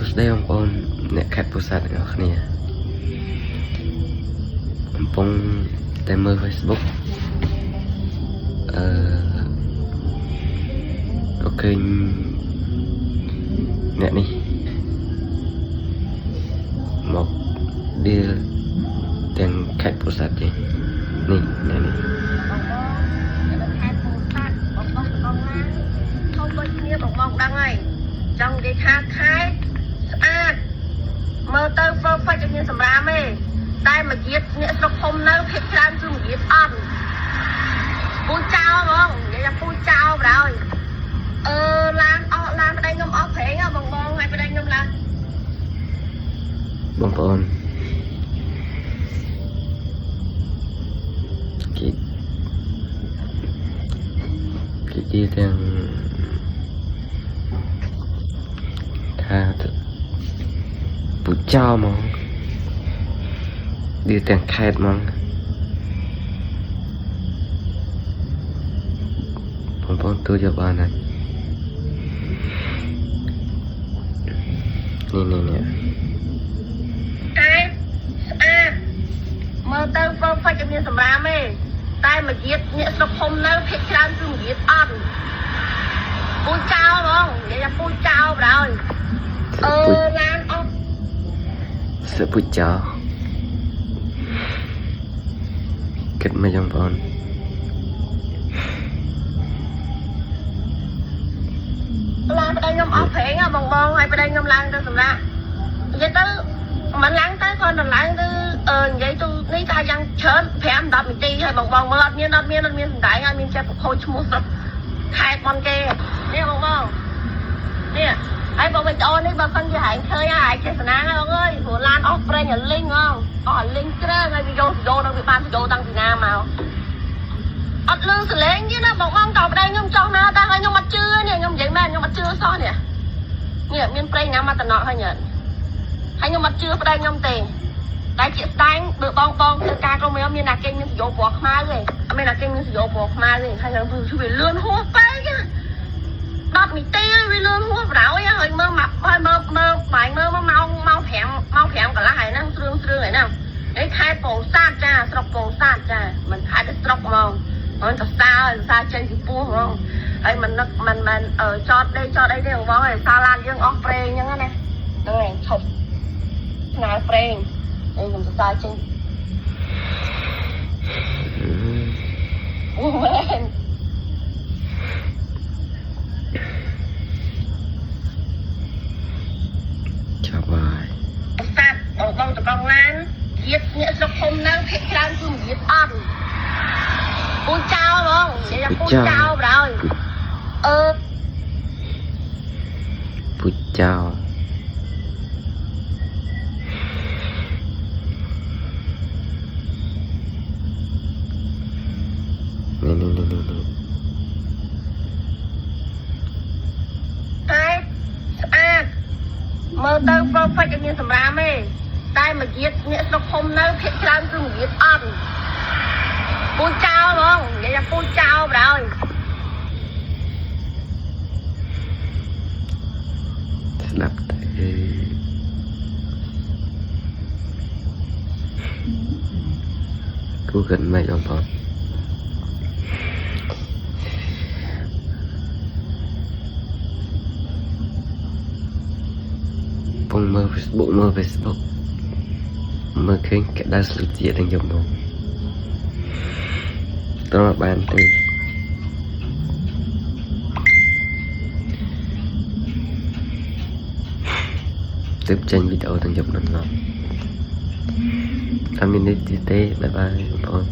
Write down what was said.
ស្ដីបងប្អូនអ្នកខេត្តពោធិ៍សាត់ទាំងអស់គ្នាកំពុងតែមើល Facebook ក៏ឃើញអ្នកនេះមកឌីលទាំងខេត្តពោធិ៍សាត់ទេនេះអ្នកនេះបងដឹងហើយចង់និយាយថាខេត្តស្អាតមើលទៅ perfect មានសម្រាប់ទេតែមកទៀតអ្នកស្រុកភូមិនៅភាគច្រើនគឺមកទៀតអត់ពូចោលហ្មងនិយាយថាពូចោលបណ្ដោយឡានអស់ឡានប្តីខ្ញុំអស់ប្រេងបងហើយប្តីខ្ញុំឡើងបងប្អូនគេទីទាំងថាពូចោលហ្មងឌីលទាំងខេត្តហ្មងបងប្អូនទូយកបានហើយនេះតែស្អាតមើលទៅ perfect មានសម្រាប់ទេតែមកទៀតអ្នកស្រុកភូមិនៅភាគច្រើនគឺមកទៀតអត់ពូចោលហ្មងនិយាយថាពូចោលបណ្ដោយឡានអស់សពូចោលគិតមកបងប្អូនឡានប្តីខ្ញុំអស់ប្រេងបងហើយប្តីខ្ញុំឡើងទៅសម្រាប់និយាយទៅមិនឡើងទៅគាត់ទៅឡើងទៅនិយាយទៅនេះថាយ៉ាងច្រើន5-10នាទីហើយបងមើលអត់មានសំដែងហើយមានចេះប្រខូចឈ្មោះស្រុកខេត្តបនគេនេះបងនេះហើយបងវីដេអូនេះបើសិនជាហែងឃើញហើយចេះស្នាងហើយបងអើយព្រោះឡានអស់ប្រេងអាលីងអស់អាលីងក្រើហើយវាយកដល់វាបានយកតាំងពីណាមកអត់លឺសលេងទេណាបងតើប្តីខ្ញុំចង់ណាតាហើយខ្ញុំអត់ជឿនេះខ្ញុំនិយាយមែនខ្ញុំអត់ជឿសោះនេះមានប្រេងណាមកតំណក់ហើយញ៉ាំហើយខ្ញុំអត់ជឿប្តីខ្ញុំទេតែជាស្ដែងបើបងធ្វើការក្រុមមានណាគេមានសយោពណ៌ខ្មៅទេអត់មានណាគេមានសយោពណ៌ខ្មៅទេហើយខ្ញុំវាលឿនហួសពេក10នាទីវាលឿនហួសបណ្ដោយហើយមើលបាយមើលម៉ោង5កន្លះហើយហ្នឹងស្រឿងហើយហ្នឹងឯខេត្តពោធិ៍សាត់ចាស្រុកពោធិ៍សាត់ចាមិនខេត្តស្រុកហ្មងមិនទៅសាចេញពីពោះហ្មងហើយមិនចតអីទេបងហើយសាឡានយើងអស់ប្រេងអញ្ចឹងណាហ្នឹងឯងឈប់ស្នាប្រេងខ្ញុំសរសើរចេញមែនចាប់ហើយសាត់បងតកងឡានទៀតអ្នកស្រុកភូមិនៅភាគច្រើនគឺមកទៀតអត់ពូចោលហ្មងនិយាយថាពូចោលបណ្ដោយពូចោលនេះតែស្អាតមើលទៅ perfect មានសម្រាប់ទេតែមកទៀតអ្នកស្រុកភូមិនៅភាគច្រើនគឺមកទៀតអត់ពូចោលហ្មងនិយាយថាពូចោលបណ្ដោយស្ដាប់ទៅគូគិតមិនបងប្អូនពងមើល Facebook មើលឃើញកដាស្លឹកជាទាំងយប់នោះត្រង់បានទេទើបចេញវីដេអូទាំងយប់នោះអត់មាននេះទេបាយបាយបងប្អូន